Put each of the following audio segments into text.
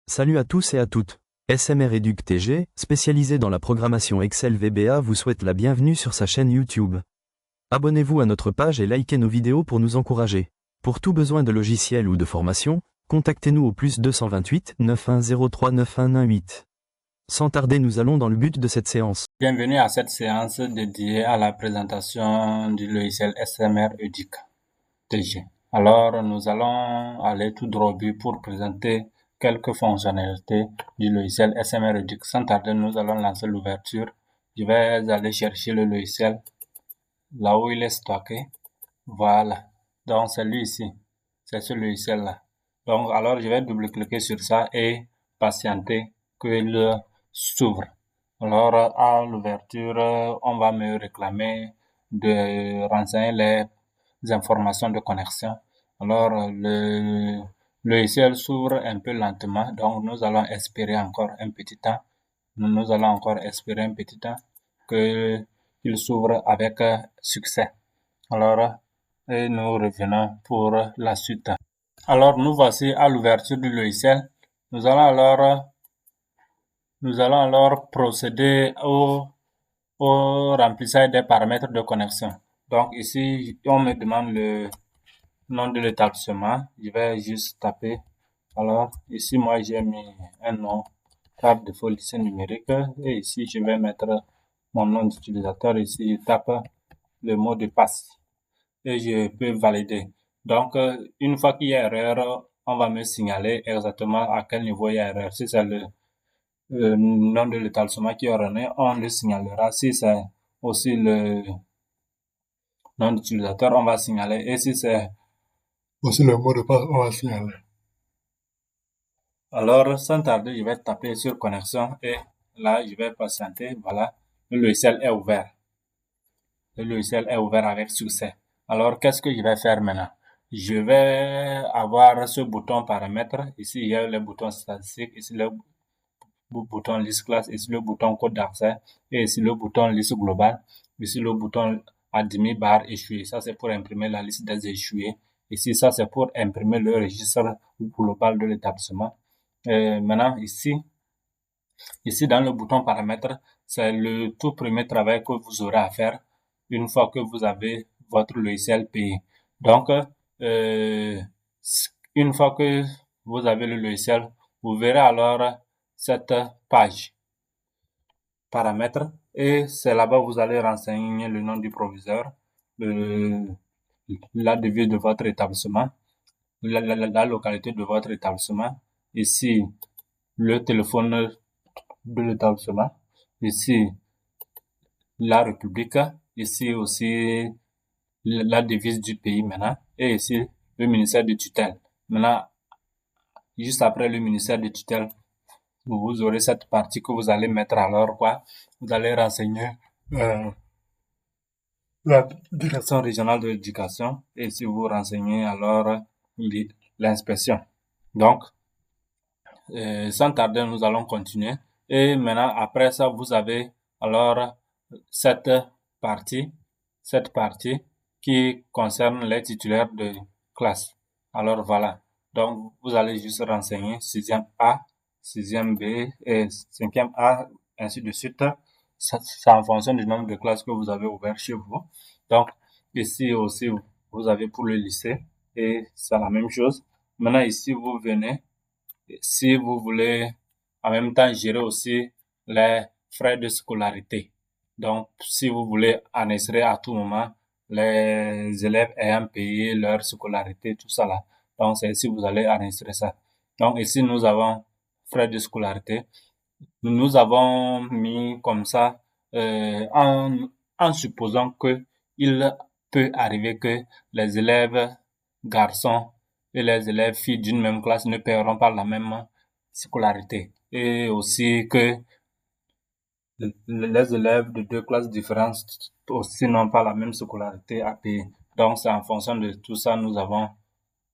Salut à tous et à toutes. SMR Educ TG, spécialisé dans la programmation Excel VBA, vous souhaite la bienvenue sur sa chaîne YouTube. Abonnez-vous à notre page et likez nos vidéos pour nous encourager. Pour tout besoin de logiciel ou de formation, contactez-nous au plus 228 9103 9118. Sans tarder, nous allons dans le but de cette séance. Bienvenue à cette séance dédiée à la présentation du logiciel SMR Educ TG. Alors, nous allons aller tout droit au but pour présenter quelques fonctionnalités du logiciel SMR Educ. Sans tarder, nous allons lancer l'ouverture. Je vais aller chercher le logiciel là où il est stocké. Voilà. Donc, c'est lui ici. C'est ce logiciel-là. Donc, alors, je vais double-cliquer sur ça et patienter qu'il s'ouvre. Alors, à l'ouverture, on va me réclamer de renseigner les informations de connexion. Alors, le logiciel s'ouvre un peu lentement, donc nous allons espérer encore un petit temps. Nous allons encore espérer un petit temps qu'il s'ouvre avec succès. Alors, et nous revenons pour la suite. Alors, nous voici à l'ouverture du logiciel. Nous allons alors procéder au remplissage des paramètres de connexion. Donc ici, on me demande le nom de l'établissement. Je vais juste taper. Alors ici, moi j'ai mis un nom par défaut lycée numérique. Et ici, je vais mettre mon nom d'utilisateur. Ici, je tape le mot de passe. Et je peux valider. Donc, une fois qu'il y a erreur, on va me signaler exactement à quel niveau il y a erreur. Si c'est le nom de l'établissement qui est erroné, on le signalera. Si c'est aussi le nom d'utilisateur, on va signaler. Et si c'est aussi le mot de passe, on va signaler. Alors, sans tarder, je vais taper sur connexion et là, je vais patienter. Voilà, le logiciel est ouvert. Le logiciel est ouvert avec succès. Alors, qu'est-ce que je vais faire maintenant? Je vais avoir ce bouton paramètres. Ici, il y a le bouton statistique. Ici, le bouton liste classe. Ici, le bouton code d'accès. Et ici, le bouton liste globale. Ici, le bouton admis barre échoué. Ça, c'est pour imprimer la liste des échoués. Ici, ça, c'est pour imprimer le registre global de l'établissement. Maintenant, ici, dans le bouton paramètres, c'est le tout premier travail que vous aurez à faire une fois que vous avez votre logiciel payé. Donc, une fois que vous avez le logiciel, vous verrez alors cette page paramètres et c'est là-bas que vous allez renseigner le nom du proviseur, la devise de votre établissement, la localité de votre établissement, ici le téléphone de l'établissement, ici la République, ici aussi la devise du pays maintenant, et ici le ministère de tutelle. Maintenant, juste après le ministère de tutelle, vous aurez cette partie que vous allez mettre alors quoi? Vous allez renseigner la direction régionale de l'éducation et si vous renseignez alors l'inspection. Donc, sans tarder, nous allons continuer. Et maintenant, après ça, vous avez alors cette partie qui concerne les titulaires de classe. Alors voilà. Donc, vous allez juste renseigner 6e A, 6e B et 5e A, ainsi de suite. C'est en fonction du nombre de classes que vous avez ouvert chez vous. Donc, ici aussi, vous avez pour le lycée et c'est la même chose. Maintenant, ici, vous venez si vous voulez en même temps gérer aussi les frais de scolarité. Donc, si vous voulez enregistrer à tout moment les élèves ayant payé leur scolarité, tout ça là. Donc, c'est ici vous allez enregistrer ça. Donc, ici, nous avons frais de scolarité. Nous avons mis comme ça en supposant que il peut arriver que les élèves garçons et les élèves filles d'une même classe ne paieront pas la même scolarité. Et aussi que les élèves de deux classes différentes aussi n'ont pas la même scolarité à payer. Donc, c'est en fonction de tout ça, nous avons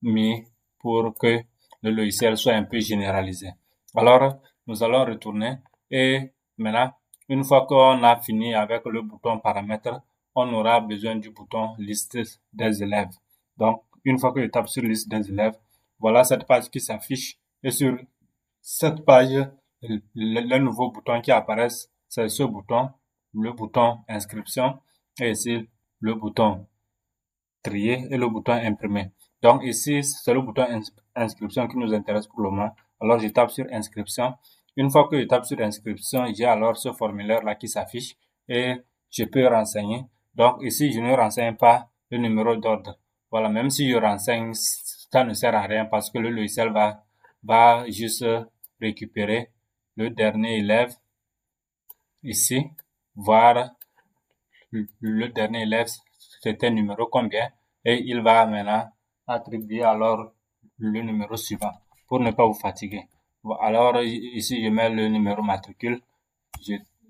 mis pour que le logiciel soit un peu généralisé. Alors, nous allons retourner et maintenant, une fois qu'on a fini avec le bouton paramètres, on aura besoin du bouton liste des élèves. Donc, une fois que je tape sur liste des élèves, voilà cette page qui s'affiche et sur cette page, le nouveau bouton qui apparaît, c'est ce bouton, le bouton inscription, et ici le bouton trier et le bouton imprimer. Donc ici, c'est le bouton inscription qui nous intéresse pour le moment. Alors je tape sur inscription. Une fois que je tape sur inscription, j'ai alors ce formulaire-là qui s'affiche et je peux renseigner. Donc ici, je ne renseigne pas le numéro d'ordre. Voilà, même si je renseigne, ça ne sert à rien parce que le logiciel va juste récupérer le dernier élève ici, voir le dernier élève, c'était numéro combien, et il va maintenant attribuer alors le numéro suivant pour ne pas vous fatiguer. Alors ici, je mets le numéro matricule.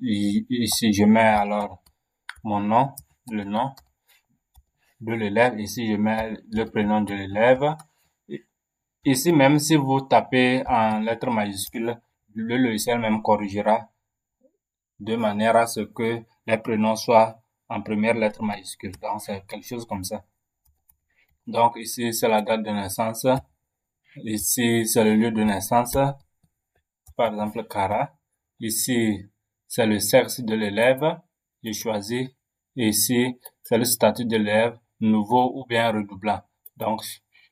Ici, je mets alors mon nom, le nom de l'élève. Ici, je mets le prénom de l'élève. Ici, même si vous tapez en lettres majuscules, le logiciel même corrigera de manière à ce que les prénoms soient en première lettre majuscule. Donc, c'est quelque chose comme ça. Donc, ici, c'est la date de naissance. Ici, c'est le lieu de naissance. Par exemple, Kara. Ici, c'est le sexe de l'élève. Je choisis. Ici, c'est le statut de l'élève, nouveau ou bien redoublant. Donc,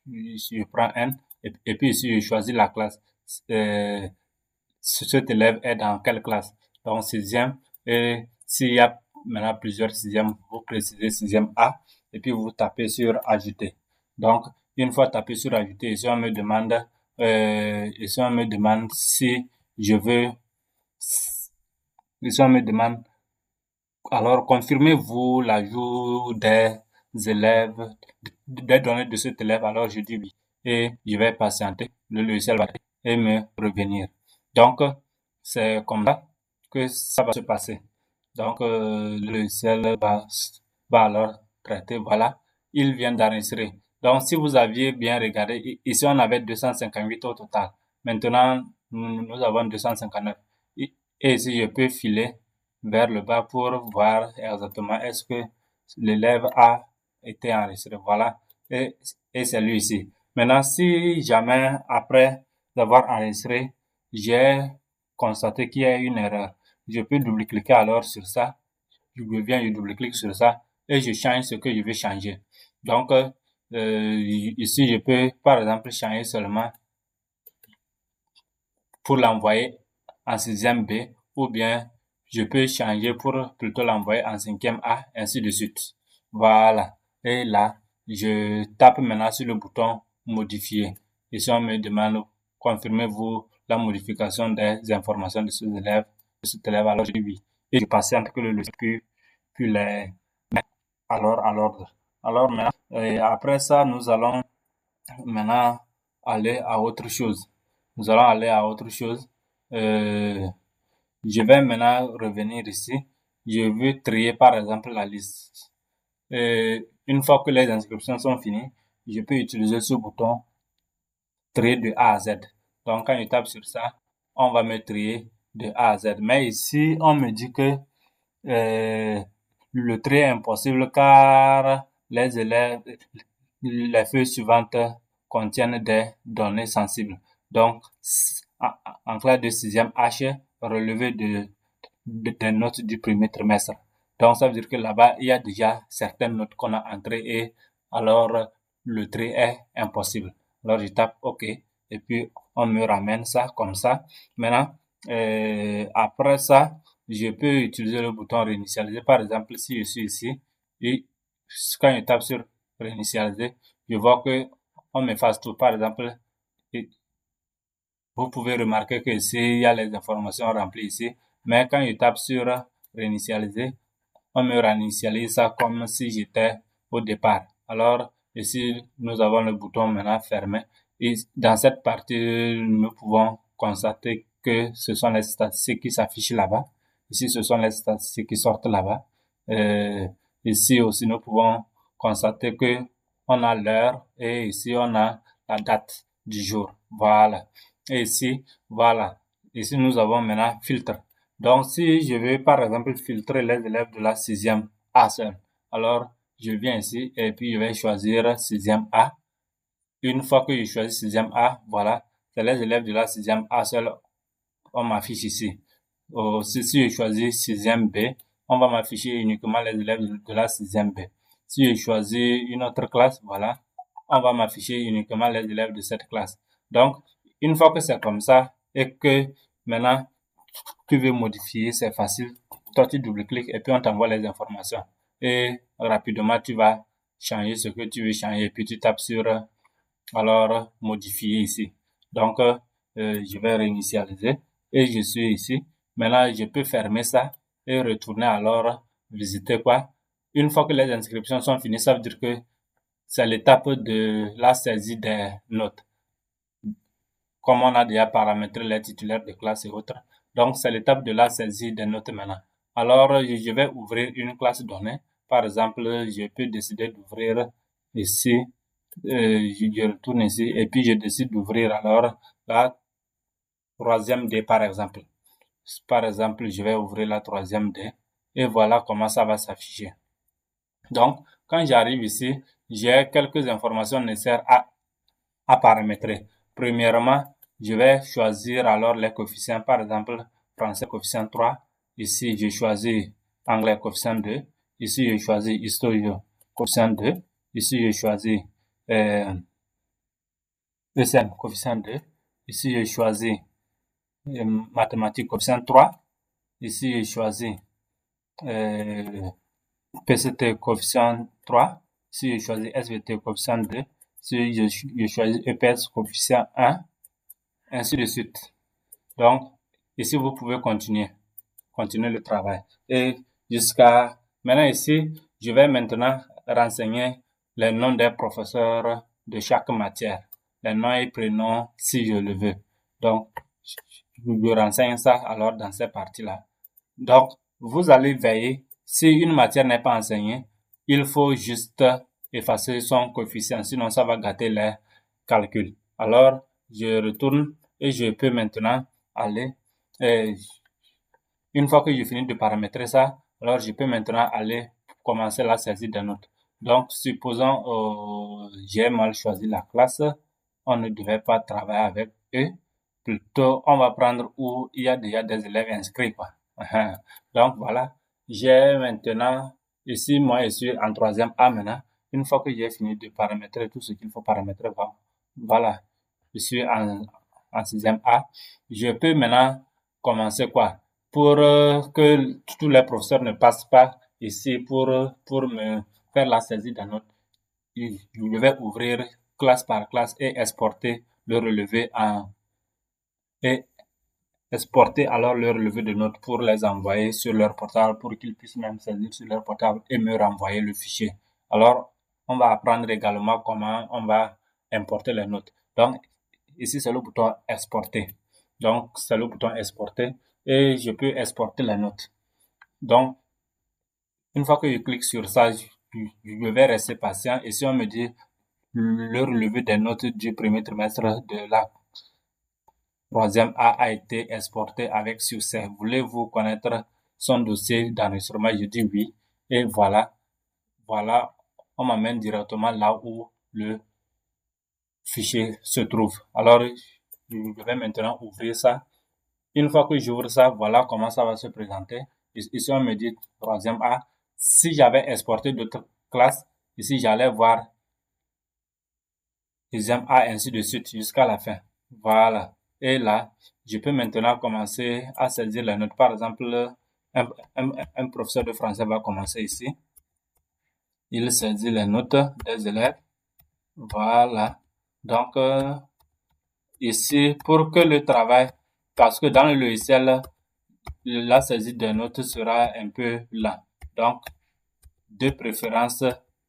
je prends N. Et puis ici, je choisis la classe. Cet élève est dans quelle classe? Donc, sixième. Et s'il y a maintenant plusieurs sixièmes, vous précisez sixième A. Et puis, vous tapez sur ajouter. Donc, une fois tapé sur ajouter, ici, on me demande si je veux, ici, on me demande, alors, confirmez-vous l'ajout des élèves, des données de cet élève? Alors, je dis oui. Et je vais patienter. Le logiciel va et me revenir. Donc, c'est comme ça que ça va se passer. Donc, le logiciel va alors traiter. Voilà, il vient d'enregistrer. Donc, si vous aviez bien regardé, ici, on avait 258 au total. Maintenant, nous avons 259. Et ici, je peux filer vers le bas pour voir exactement est-ce que l'élève a été enregistré. Voilà. Et c'est lui ici. Maintenant, si jamais, après d'avoir enregistré, j'ai constaté qu'il y a une erreur, je peux double-cliquer alors sur ça. Je reviens, je double-clique sur ça et je change ce que je veux changer. Donc, ici, je peux, par exemple, changer seulement pour l'envoyer en sixième B ou bien je peux changer pour plutôt l'envoyer en cinquième A, ainsi de suite. Voilà. Et là, je tape maintenant sur le bouton modifier. Et si on me demande confirmez-vous la modification des informations de cet élève, alors je dis oui. Et je patiente que le logiciel puis les mettre alors à l'ordre. Alors maintenant, après ça, nous allons maintenant aller à autre chose. Nous allons aller à autre chose. Je vais maintenant revenir ici. Je veux trier par exemple la liste. Une fois que les inscriptions sont finies, je peux utiliser ce bouton trier de A à Z. Donc quand je tape sur ça, on va me trier de A à Z. Mais ici, on me dit que le trait est impossible car les élèves, les feuilles suivantes contiennent des données sensibles. Donc, en classe de sixième H, relevé des notes du premier trimestre. Donc, ça veut dire que là-bas, il y a déjà certaines notes qu'on a entrées et alors le trait est impossible. Alors, je tape OK et puis on me ramène ça comme ça. Maintenant, après ça, je peux utiliser le bouton réinitialiser. Par exemple, si je suis ici et quand je tape sur réinitialiser, je vois que on m'efface tout. Par exemple, vous pouvez remarquer que ici, il y a les informations remplies ici. Mais quand je tape sur réinitialiser, on me réinitialise ça comme si j'étais au départ. Alors, ici, nous avons le bouton maintenant fermé. Et dans cette partie, nous pouvons constater que ce sont les statistiques qui s'affichent là-bas. Ici, ce sont les statistiques qui sortent là-bas. Ici aussi, nous pouvons constater que on a l'heure et ici, on a la date du jour. Voilà. Et ici, voilà. Ici, nous avons maintenant filtre. Donc, si je veux, par exemple, filtrer les élèves de la sixième A seul, alors, je viens ici et puis je vais choisir sixième A. Une fois que je choisis sixième A, voilà, c'est les élèves de la 6e A seul, on m'affiche ici. Si je choisis 6e B, on va m'afficher uniquement les élèves de la 6e B. Si je choisis une autre classe, voilà, on va m'afficher uniquement les élèves de cette classe. Donc, une fois que c'est comme ça et que maintenant tu veux modifier, c'est facile. Toi, tu double-cliques et puis on t'envoie les informations. Et rapidement, tu vas changer ce que tu veux changer et puis tu tapes sur alors modifier ici. Donc, je vais réinitialiser et je suis ici. Maintenant, je peux fermer ça et retourner alors visiter quoi. Une fois que les inscriptions sont finies, ça veut dire que c'est l'étape de la saisie des notes. Comme on a déjà paramétré les titulaires de classe et autres. Donc, c'est l'étape de la saisie des notes maintenant. Alors, je vais ouvrir une classe donnée. Par exemple, je peux décider d'ouvrir ici, je retourne ici et puis je décide d'ouvrir alors la 3e D par exemple. Par exemple, je vais ouvrir la 3e D et voilà comment ça va s'afficher. Donc, quand j'arrive ici, j'ai quelques informations nécessaires à paramétrer. Premièrement, je vais choisir alors les coefficients. Par exemple, français coefficient 3. Ici, je choisis anglais coefficient 2. Ici, je choisis histoire coefficient 2. Ici, je choisis ECM coefficient 2. Ici, je choisis mathématiques coefficient 3. Ici, je choisis PCT coefficient 3. Ici, je choisis SVT coefficient 2. Ici, je choisis EPS coefficient 1. Ainsi de suite. Donc, ici, vous pouvez continuer le travail. Et jusqu'à maintenant ici, je vais maintenant renseigner les noms des professeurs de chaque matière. Les noms et prénoms si je le veux. Donc, je renseigne ça alors dans cette partie-là. Donc, vous allez veiller, si une matière n'est pas enseignée, il faut juste effacer son coefficient, sinon ça va gâter les calculs. Alors, je retourne et je peux maintenant aller, une fois que j'ai fini de paramétrer ça, alors je peux maintenant aller commencer la saisie des notes. Donc, supposons j'ai mal choisi la classe, on ne devait pas travailler avec eux. Plutôt, on va prendre où il y a déjà des élèves inscrits, quoi. Donc, voilà. J'ai maintenant, ici, moi, je suis en 3e A maintenant. Une fois que j'ai fini de paramétrer tout ce qu'il faut paramétrer, voilà. Je suis en 6e A. Je peux maintenant commencer quoi? Pour que tous les professeurs ne passent pas ici pour me faire la saisie des notes. Je vais ouvrir classe par classe et exporter le relevé et exporter alors le relevé de notes pour les envoyer sur leur portable pour qu'ils puissent même saisir sur leur portable et me renvoyer le fichier. Alors, on va apprendre également comment on va importer les notes. Donc, ici, c'est le bouton exporter. Donc, c'est le bouton exporter et je peux exporter les notes. Donc, une fois que je clique sur ça, je vais rester patient et si on me dit le relevé des notes du premier trimestre de la 3e A été exporté avec succès. Voulez-vous connaître son dossier d'enregistrement? Je dis oui. Et voilà, on m'amène directement là où le fichier se trouve. Alors, je vais maintenant ouvrir ça. Une fois que j'ouvre ça, voilà comment ça va se présenter. Ici, on me dit 3e A. Si j'avais exporté d'autres classes, ici, j'allais voir 2e A, ainsi de suite, jusqu'à la fin. Voilà. Et là, je peux maintenant commencer à saisir les notes. Par exemple, un professeur de français va commencer ici. Il saisit les notes des élèves. Voilà. Donc, ici, pour que le travail, parce que dans le logiciel, la saisie des notes sera un peu lent. Donc, de préférence,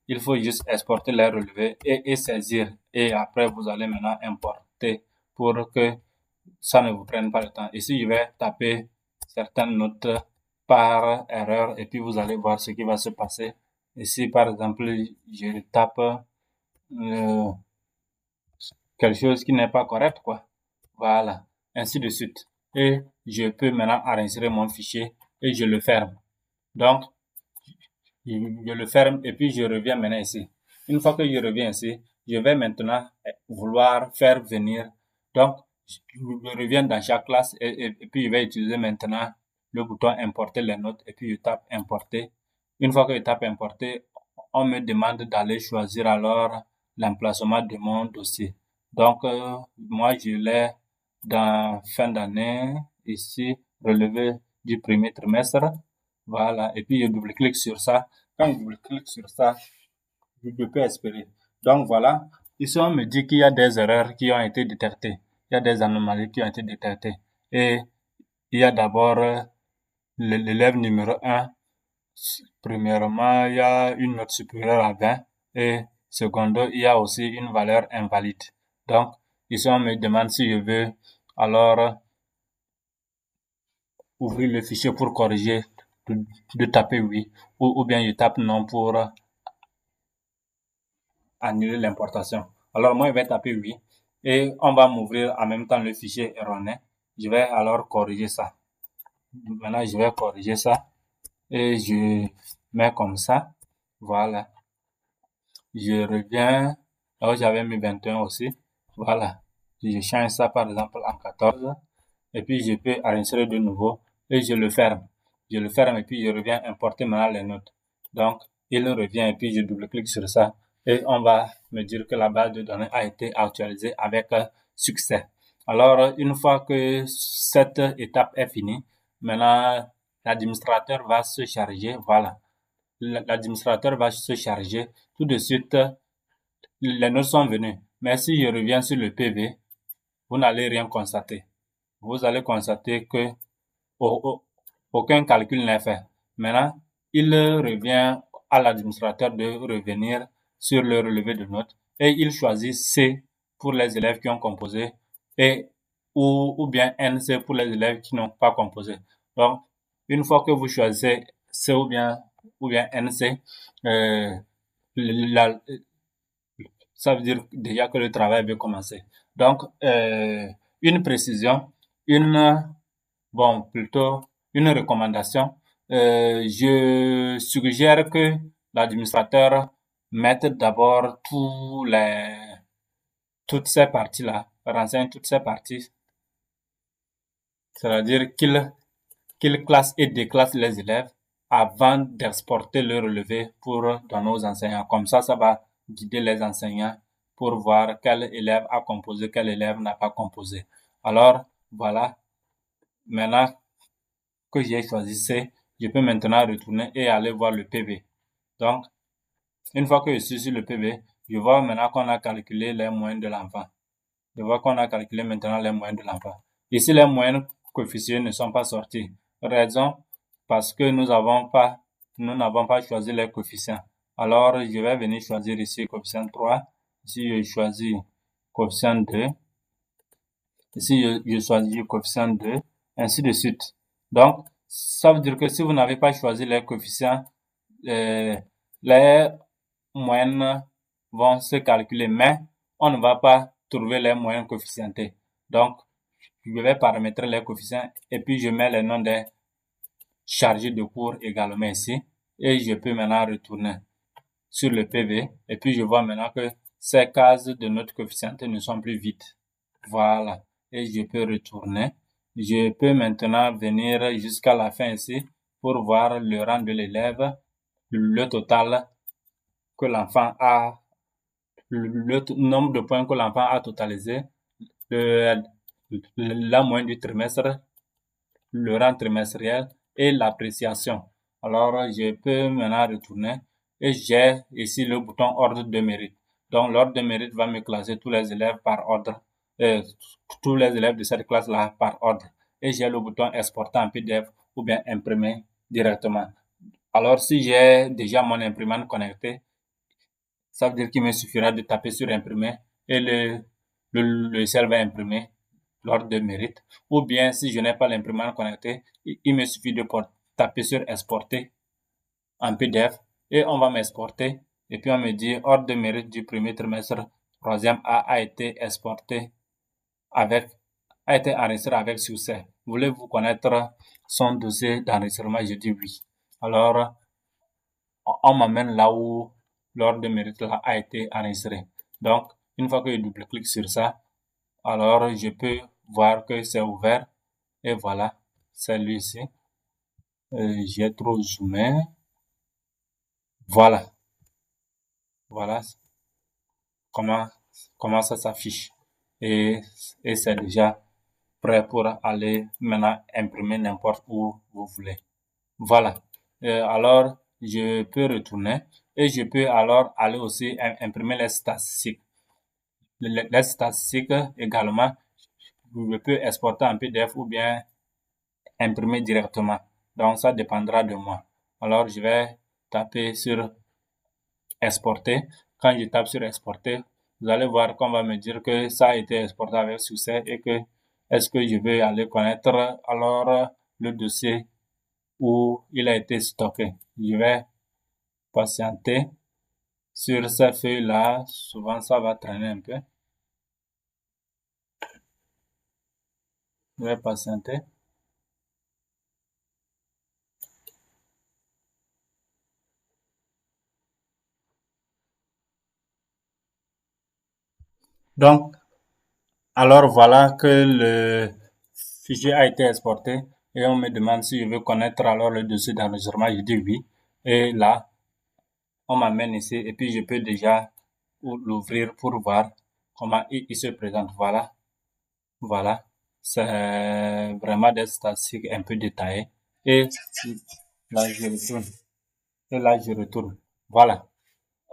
il faut juste exporter les relevés et saisir. Et après, vous allez maintenant importer pour que ça ne vous prenne pas le temps. Ici, je vais taper certaines notes par erreur et puis vous allez voir ce qui va se passer. Ici, par exemple, je tape quelque chose qui n'est pas correct, quoi. Voilà, ainsi de suite. Et je peux maintenant enregistrer mon fichier et je le ferme. Donc, je le ferme et puis je reviens maintenant ici. Une fois que je reviens ici, je vais maintenant vouloir faire venir. Donc, je reviens dans chaque classe et puis je vais utiliser maintenant le bouton importer les notes et puis je tape importer. Une fois que je tape importer, on me demande d'aller choisir alors l'emplacement de mon dossier. Donc, moi, je l'ai dans fin d'année, ici, relevé du premier trimestre. Voilà. Et puis, je double-clique sur ça. Quand je double-clique sur ça, je peux espérer. Donc, voilà. Ici, on me dit qu'il y a des erreurs qui ont été détectées. Il y a des anomalies qui ont été détectées. Et il y a d'abord l'élève numéro 1. Premièrement, il y a une note supérieure à 20 et secondo, il y a aussi une valeur invalide. Donc, ici, on me demande si je veux alors ouvrir le fichier pour corriger, de taper oui, ou bien je tape non pour annuler l'importation. Alors, moi, je vais taper oui et on va m'ouvrir en même temps le fichier erroné. Je vais alors corriger ça. Maintenant, je vais corriger ça et je mets comme ça. Voilà. Je reviens là où j'avais mis 21 aussi. Voilà. Je change ça par exemple en 14. Et puis je peux enregistrer de nouveau et je le ferme. Je le ferme et puis je reviens importer maintenant les notes. Donc, il revient et puis je double-clique sur ça et on va me dire que la base de données a été actualisée avec succès. Alors, une fois que cette étape est finie, maintenant l'administrateur va se charger. Voilà. L'administrateur va se charger. Tout de suite, les notes sont venues. Mais si je reviens sur le PV, vous n'allez rien constater. Vous allez constater que aucun calcul n'est fait. Maintenant, il revient à l'administrateur de revenir sur le relevé de notes et il choisit C pour les élèves qui ont composé et ou bien NC pour les élèves qui n'ont pas composé. Donc, une fois que vous choisissez C ou bien NC, la, ça veut dire déjà que le travail peut commencer. Donc, une précision, plutôt une recommandation. Je suggère que l'administrateur mette d'abord toutes ces parties-là, renseigne toutes ces parties. C'est-à-dire qu'il classe et déclasse les élèves avant d'exporter le relevé pour donner aux enseignants. Comme ça va guider les enseignants pour voir quel élève a composé, quel élève n'a pas composé. Alors, voilà. Maintenant que j'ai choisi C, je peux maintenant retourner et aller voir le PV. Donc, une fois que je suis sur le PV, je vois maintenant qu'on a calculé les moyennes de l'enfant. Je vois qu'on a calculé maintenant les moyennes de l'enfant. Ici, les moyennes coefficients ne sont pas sortis. Raison, parce que nous n'avons pas choisi les coefficients. Alors, je vais venir choisir ici coefficient 3. Ici, je choisis coefficient 2. Ici, je choisis coefficient 2, ainsi de suite. Donc, ça veut dire que si vous n'avez pas choisi les coefficients, les moyennes vont se calculer, mais on ne va pas trouver les moyennes coefficientées. Donc, je vais paramétrer les coefficients et puis je mets les noms des chargés de cours également ici. Et je peux maintenant retourner sur le PV et puis je vois maintenant que ces cases de notes coefficientées ne sont plus vides. Voilà. Et je peux retourner. Je peux maintenant venir jusqu'à la fin ici pour voir le rang de l'élève, le total que l'enfant a, le nombre de points que l'enfant a totalisé, la moyenne du trimestre, le rang trimestriel et l'appréciation. Alors, je peux maintenant retourner et j'ai ici le bouton ordre de mérite. Donc, l'ordre de mérite va me classer tous les élèves par ordre, tous les élèves de cette classe-là par ordre. Et j'ai le bouton exporter en PDF ou bien imprimer directement. Alors, si j'ai déjà mon imprimante connectée, ça veut dire qu'il me suffira de taper sur imprimer et le logiciel va imprimer l'ordre de mérite. Ou bien, si je n'ai pas l'imprimante connectée, il me suffit de taper sur exporter en PDF et on va m'exporter. Et puis, on me dit ordre de mérite du premier trimestre, troisième A été exporté a été enregistré avec succès. Voulez-vous connaître son dossier d'enregistrement? Je dis oui. Alors, on m'amène là où l'ordre de mérite là a été enregistré. Donc, une fois que je double-clique sur ça, alors je peux voir que c'est ouvert. Et voilà, c'est lui-ci. J'ai trop zoomé. Voilà. Voilà comment, comment ça s'affiche. Et, et c'est déjà prêt pour aller maintenant imprimer n'importe où vous voulez. Voilà. Alors, je peux retourner et je peux alors aller aussi imprimer les statistiques. Les statistiques également, je peux exporter en PDF ou bien imprimer directement. Donc, ça dépendra de moi. Alors, je vais taper sur exporter. Quand je tape sur exporter, vous allez voir qu'on va me dire que ça a été exporté avec succès et que est-ce que je vais aller connaître alors le dossier où il a été stocké. Je vais patienter sur ces feuilles-là. Souvent, ça va traîner un peu. Je vais patienter. Donc, alors voilà que le fichier a été exporté et on me demande si je veux connaître alors le dossier d'enregistrement. Je dis oui. Et là, on m'amène ici et puis je peux déjà l'ouvrir pour voir comment il se présente. Voilà. Voilà. C'est vraiment des statistiques un peu détaillées. Et là, je retourne. Et là, je retourne. Voilà.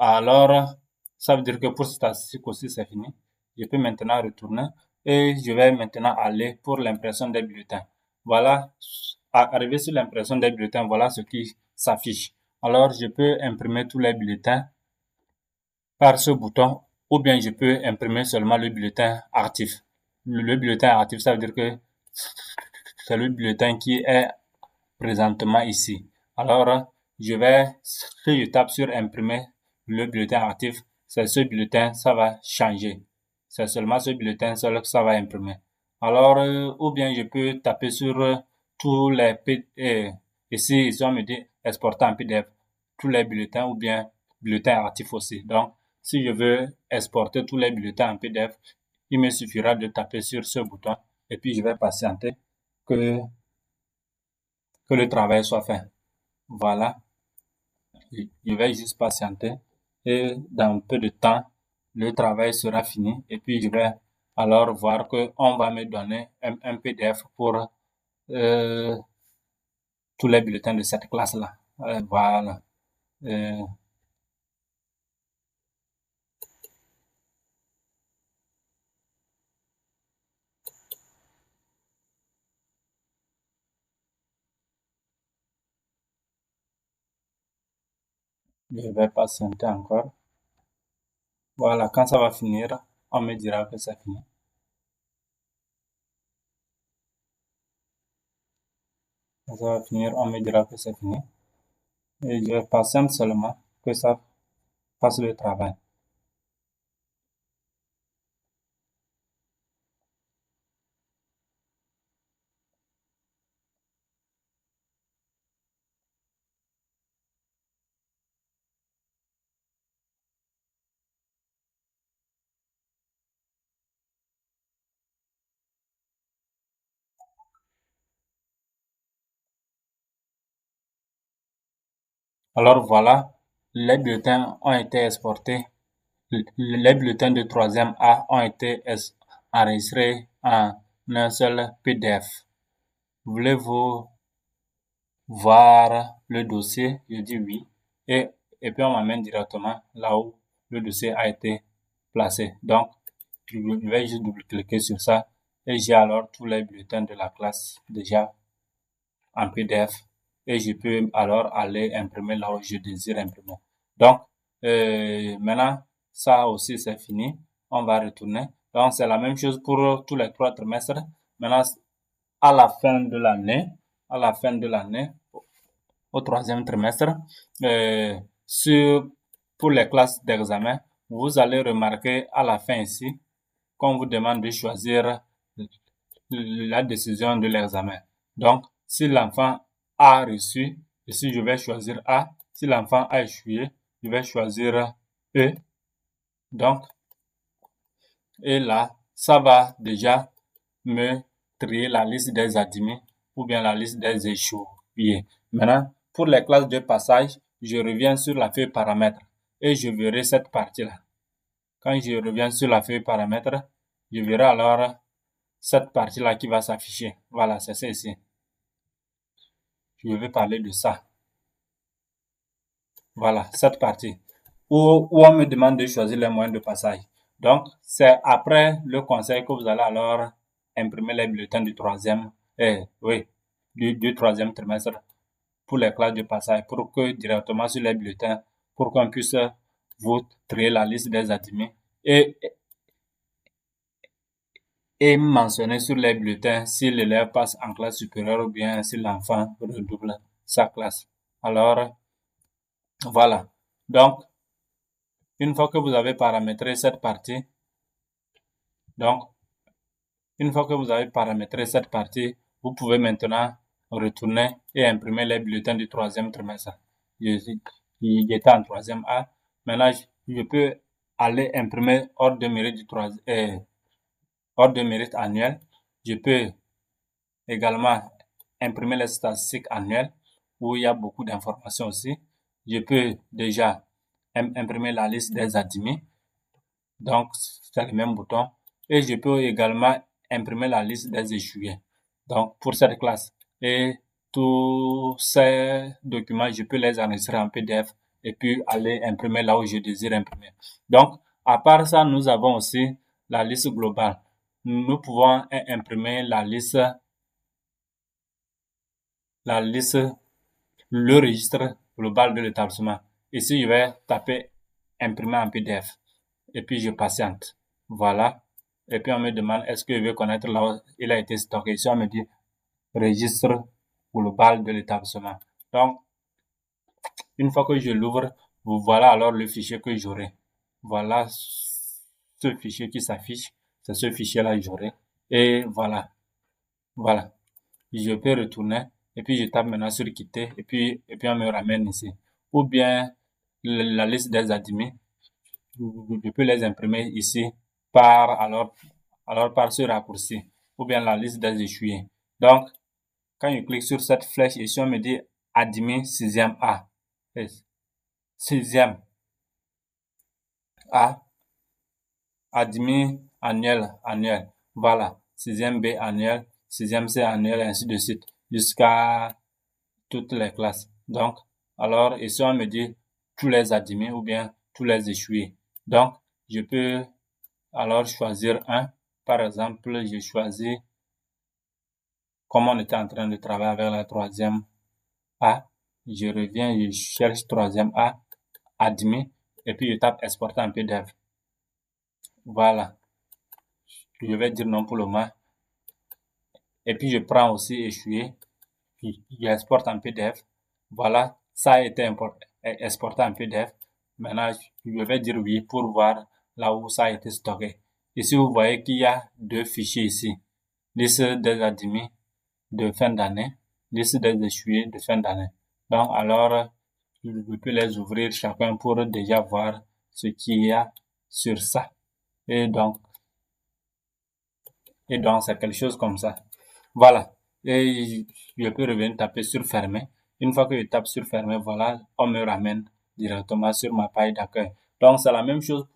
Alors, ça veut dire que pour statistique aussi, c'est fini. Je peux maintenant retourner et je vais maintenant aller pour l'impression des bulletins. Voilà, arrivé sur l'impression des bulletins, voilà ce qui s'affiche. Alors, je peux imprimer tous les bulletins par ce bouton ou bien je peux imprimer seulement le bulletin actif. Le bulletin actif, ça veut dire que c'est le bulletin qui est présentement ici. Alors, si je tape sur imprimer le bulletin actif, c'est ce bulletin, ça va changer. C'est seulement ce bulletin seul que ça va imprimer. Alors, ou bien je peux taper sur tous les ici on me dit exporter en PDF tous les bulletins ou bien bulletins actifs aussi. Donc, si je veux exporter tous les bulletins en PDF, il me suffira de taper sur ce bouton et puis je vais patienter que le travail soit fait. Voilà, je vais juste patienter et dans peu de temps, le travail sera fini et puis je vais alors voir que on va me donner un PDF pour tous les bulletins de cette classe-là. Voilà. Je vais patienter encore. Voilà, quand ça va finir, on me dira que c'est fini. Quand ça va finir, on me dira que c'est fini. Et je patiente seulement que ça fasse le travail. Alors voilà, les bulletins ont été exportés. Les bulletins de troisième A ont été enregistrés en un seul PDF. Voulez-vous voir le dossier? Je dis oui. Et puis on m'amène directement là où le dossier a été placé. Donc, je vais juste double-cliquer sur ça et j'ai alors tous les bulletins de la classe déjà en PDF et je peux alors aller imprimer là où je désire imprimer. Donc, maintenant, ça aussi c'est fini. On va retourner. Donc, c'est la même chose pour tous les 3 trimestres. Maintenant, à la fin de l'année, au 3e trimestre, pour les classes d'examen, vous allez remarquer à la fin ici qu'on vous demande de choisir la décision de l'examen. Donc, si l'enfant a reçu, ici je vais choisir A. Si l'enfant a échoué, je vais choisir E. Donc, et là, ça va déjà me trier la liste des admis ou bien la liste des échoués. Maintenant, pour les classes de passage, je reviens sur la feuille paramètres et je verrai cette partie-là. Quand je reviens sur la feuille paramètres, je verrai alors cette partie-là qui va s'afficher. Voilà, c'est ça ici. Je vais parler de ça. Voilà, cette partie où on me demande de choisir les moyens de passage. Donc, c'est après le conseil que vous allez alors imprimer les bulletins du troisième trimestre pour les classes de passage, pour que directement sur les bulletins, pour qu'on puisse vous trier la liste des admis et mentionner sur les bulletins si l'élève passe en classe supérieure ou bien si l'enfant redouble sa classe. Alors, voilà. Donc, une fois que vous avez paramétré cette partie, vous pouvez maintenant retourner et imprimer les bulletins du troisième trimestre. J'étais en troisième A. Maintenant, je peux aller imprimer ordre de mérite annuel. Je peux également imprimer les statistiques annuelles où il y a beaucoup d'informations aussi. Je peux déjà imprimer la liste des admis. Donc, c'est le même bouton. Et je peux également imprimer la liste des échoués. Donc, pour cette classe. Et tous ces documents, je peux les enregistrer en PDF et puis aller imprimer là où je désire imprimer. Donc, à part ça, nous avons aussi la liste globale. Nous pouvons imprimer le registre global de l'établissement. Ici, je vais taper imprimer en PDF. Et puis, je patiente. Voilà. Et puis, on me demande, est-ce que je veux connaître là où il a été stocké. Ici, on me dit, registre global de l'établissement. Donc, une fois que je l'ouvre, vous voilà alors le fichier que j'aurai. Voilà ce fichier qui s'affiche. C'est ce fichier-là que j'aurai. Et voilà. Voilà. Je peux retourner. Et puis, je tape maintenant sur quitter. Et puis on me ramène ici. Ou bien, la liste des admis. Je peux les imprimer ici par ce raccourci. Ou bien la liste des échoués. Donc, quand je clique sur cette flèche ici, on me dit admis 6e A. 6e A. Admis annuel. Voilà. 6e B annuel. 6e C annuel, ainsi de suite. Jusqu'à toutes les classes. Donc, alors ici, on me dit tous les admis ou bien tous les échoués. Donc, je peux alors choisir un. Par exemple, j'ai choisi, comme on était en train de travailler avec la 3e A, je reviens, je cherche 3e A, admis, et puis je tape exporter en PDF. Voilà. Je vais dire non pour le moment. Et puis je prends aussi échoué, puis j'exporte en PDF. Voilà, ça a été exporté en PDF. Maintenant, je vais dire oui pour voir là où ça a été stocké. Ici, vous voyez qu'il y a deux fichiers ici. Liste des admis de fin d'année, liste des échoués de fin d'année. Donc, alors, je peux les ouvrir chacun pour déjà voir ce qu'il y a sur ça. Et donc, c'est quelque chose comme ça. Voilà. Et je peux revenir taper sur fermer. Une fois que je tape sur fermer, voilà, on me ramène directement sur ma page d'accueil. Donc, c'est la même chose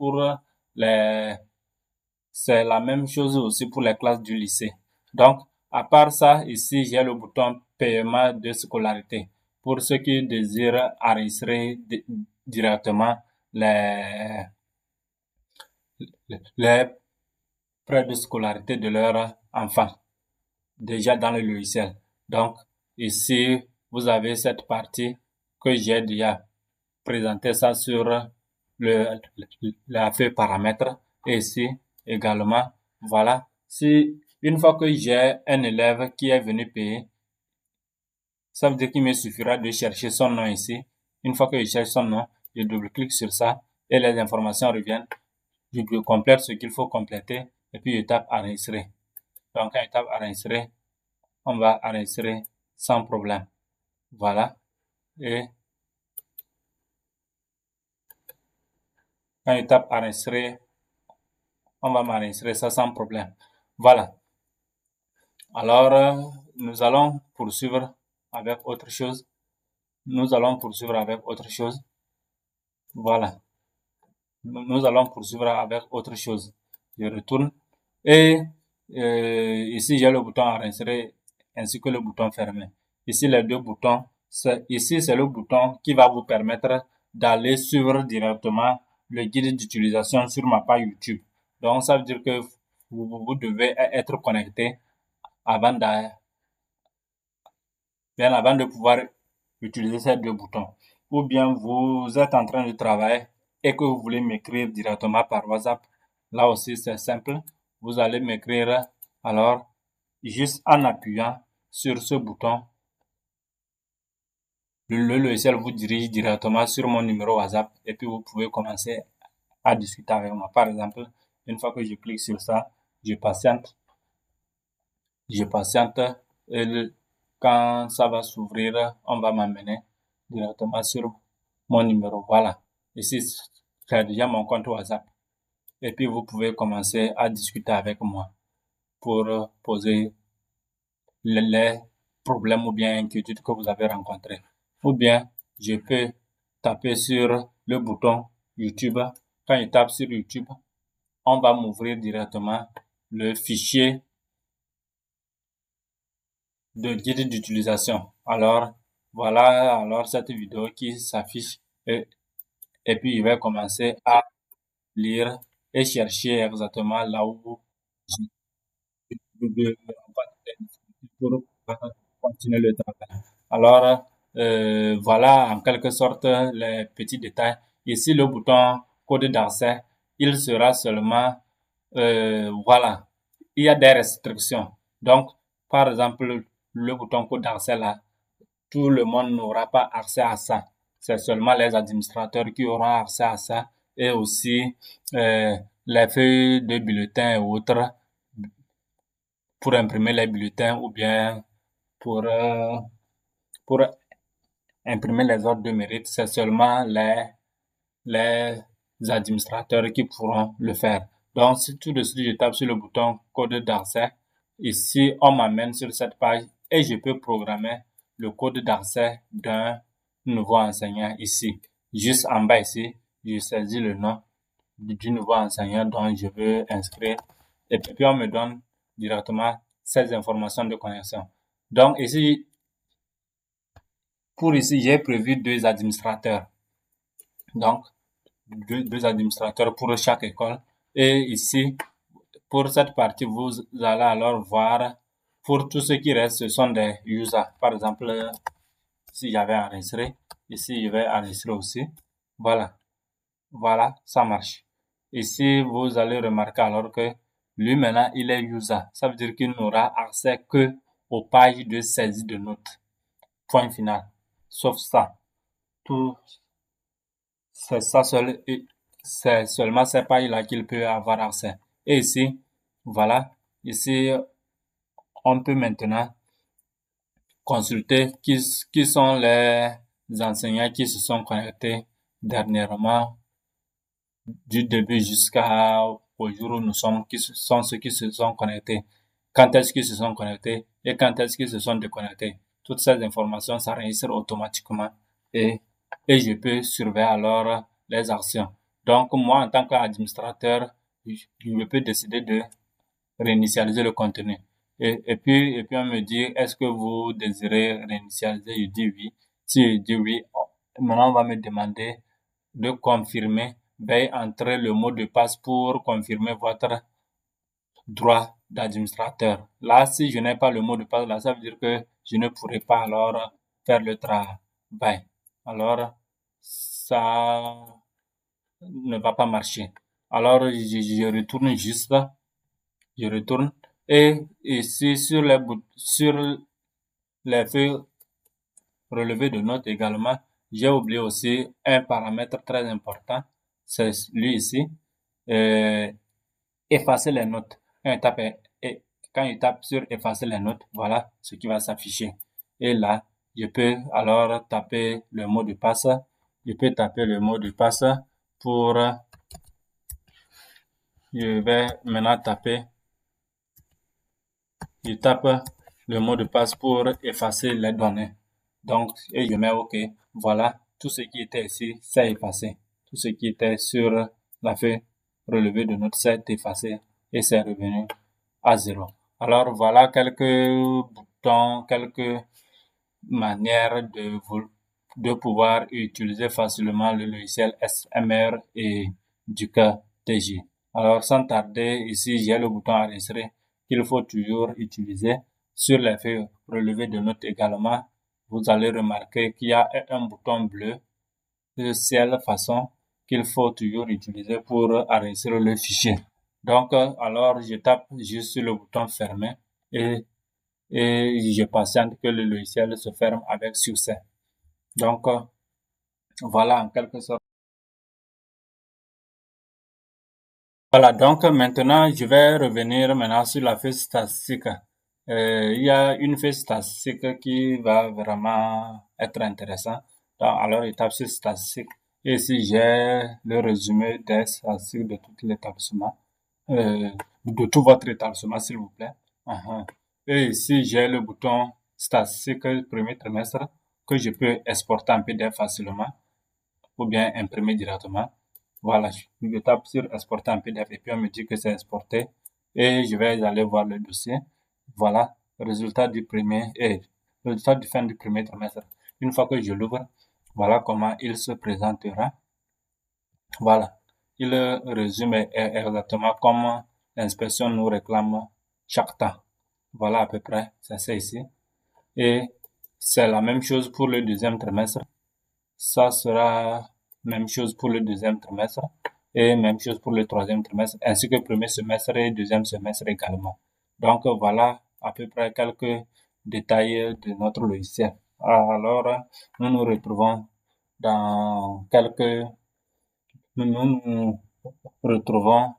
c'est la même chose aussi pour les classes du lycée. Donc, à part ça, ici, j'ai le bouton paiement de scolarité. Pour ceux qui désirent enregistrer directement les frais de scolarité de leur enfant, déjà dans le logiciel. Donc, ici, vous avez cette partie que j'ai déjà présenté ça sur la feuille paramètres. Et ici, également, voilà. Si, une fois que j'ai un élève qui est venu payer, ça veut dire qu'il me suffira de chercher son nom ici. Une fois que je cherche son nom, je double-clique sur ça et les informations reviennent. Je complète ce qu'il faut compléter et puis je tape enregistrer. Donc, quand je tape enregistrer, on va enregistrer sans problème. Voilà. Et quand je tape enregistrer, on va m'enregistrer ça sans problème. Voilà. Alors, nous allons poursuivre avec autre chose. Nous allons poursuivre avec autre chose. Voilà. Nous allons poursuivre avec autre chose. Je retourne. Et ici, j'ai le bouton enregistrer ainsi que le bouton fermer. Ici, les deux boutons. Ici, c'est le bouton qui va vous permettre d'aller suivre directement le guide d'utilisation sur ma page YouTube. Donc, ça veut dire que vous devez être connecté avant bien avant de pouvoir utiliser ces deux boutons. Ou bien vous êtes en train de travailler et que vous voulez m'écrire directement par WhatsApp. Là aussi, c'est simple. Vous allez m'écrire alors juste en appuyant sur ce bouton. Le logiciel vous dirige directement sur mon numéro WhatsApp et puis vous pouvez commencer à discuter avec moi. Par exemple, une fois que je clique sur ça, je patiente, et quand ça va s'ouvrir, on va m'amener directement sur mon numéro. Voilà. Ici, c'est déjà mon compte WhatsApp. Et puis, vous pouvez commencer à discuter avec moi pour poser les problèmes ou bien inquiétudes que vous avez rencontrés. Ou bien, je peux taper sur le bouton YouTube. Quand je tape sur YouTube, on va m'ouvrir directement le fichier de guide d'utilisation. Alors, voilà alors cette vidéo qui s'affiche et puis je vais commencer à lire et chercher exactement là où je veux pour continuer le travail. Alors, voilà en quelque sorte les petits détails. Ici, le bouton code d'accès, il sera seulement, voilà, il y a des restrictions. Donc, par exemple, le bouton code d'accès là, tout le monde n'aura pas accès à ça. C'est seulement les administrateurs qui auront accès à ça et aussi les feuilles de bulletins et autres pour imprimer les bulletins ou bien pour, euh, pour imprimer les ordres de mérite. C'est seulement les administrateurs qui pourront le faire. Donc, si tout de suite je tape sur le bouton code d'accès, ici, on m'amène sur cette page et je peux programmer le code d'accès d'un nouveau enseignant ici. Juste en bas ici, je saisis le nom du nouveau enseignant dont je veux inscrire et puis on me donne directement ces informations de connexion. Donc ici, pour ici, j'ai prévu deux administrateurs. Donc, deux administrateurs pour chaque école. Et ici, pour cette partie, vous allez alors voir, pour tout ce qui reste, ce sont des users. Par exemple, si j'avais enregistré, ici, je vais enregistrer aussi. Voilà. Voilà, ça marche. Ici, vous allez remarquer alors que lui, maintenant, il est user. Ça veut dire qu'il n'aura accès que aux pages de saisie de notes. Point final. Sauf ça. Tout, c'est ça seul, c'est seulement ces pages-là qu'il peut avoir accès. Et ici, voilà. Ici, on peut maintenant consulter qui sont les enseignants qui se sont connectés dernièrement du début jusqu'au jour où nous sommes, qui sont ceux qui se sont connectés, quand est-ce qu'ils se sont connectés et quand est-ce qu'ils se sont déconnectés. Toutes ces informations s'enregistrent automatiquement et, et je peux surveiller alors les actions. Donc, moi, en tant qu'administrateur, je peux décider de réinitialiser le contenu. Et puis on me dit, est-ce que vous désirez réinitialiser? Je dis oui. Si je dis oui, maintenant on va me demander de confirmer. Veuillez entrer le mot de passe pour confirmer votre droit d'administrateur. Là, si je n'ai pas le mot de passe, là, ça veut dire que je ne pourrai pas alors faire le travail. Alors, ça ne va pas marcher. Alors, je retourne juste, je retourne. Et ici, sur les feuilles relevées de notes également, j'ai oublié aussi un paramètre très important. C'est lui ici. Effacer les notes. Quand il tape sur effacer les notes, voilà ce qui va s'afficher. Et là, je peux alors taper le mot de passe. Je peux taper le mot de passe pour, je vais maintenant taper je tape le mot de passe pour effacer les données. Donc, et je mets OK. Voilà, tout ce qui était ici, c'est effacé. Tout ce qui était sur la feuille relevée de notes, c'est effacé et c'est revenu à 0. Alors, voilà quelques boutons, quelques manières de pouvoir utiliser facilement le logiciel SMR et Educa TG. Alors, sans tarder, ici, j'ai le bouton enregistrer qu'il faut toujours utiliser. Sur les feuilles relevées de notes également, vous allez remarquer qu'il y a un bouton bleu de ciel façon qu'il faut toujours utiliser pour enregistrer le fichier. Donc, alors, je tape juste sur le bouton fermer et je patiente que le logiciel se ferme avec succès. Donc, voilà en quelque sorte. Voilà, donc maintenant, je vais revenir maintenant sur la feuille statistique. Il y a une feuille statistique qui va vraiment être intéressante. Donc, alors, je tape sur statistique. Et ici, j'ai le résumé des statistiques de tout l'établissement, de tout votre établissement, s'il vous plaît. Et ici, j'ai le bouton statistique premier trimestre que je peux exporter en PDF facilement ou bien imprimer directement. Voilà, je tape sur exporter en PDF et puis on me dit que c'est exporté et je vais aller voir le dossier. Voilà, résultat du résultat du fin du premier trimestre. Une fois que je l'ouvre, voilà comment il se présentera. Voilà, il résume exactement comme l'inspection nous réclame chaque temps. Voilà à peu près, c'est ça ici. Et c'est la même chose pour le deuxième trimestre. Ça sera même chose pour le deuxième trimestre et même chose pour le troisième trimestre, ainsi que le premier semestre et deuxième semestre également. Donc voilà à peu près quelques détails de notre logiciel. Alors, nous nous retrouvons dans nous nous retrouvons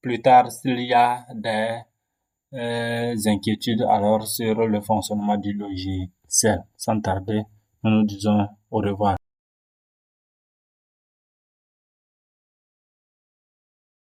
plus tard s'il y a des inquiétudes alors sur le fonctionnement du logiciel. Sans tarder, nous nous disons au revoir.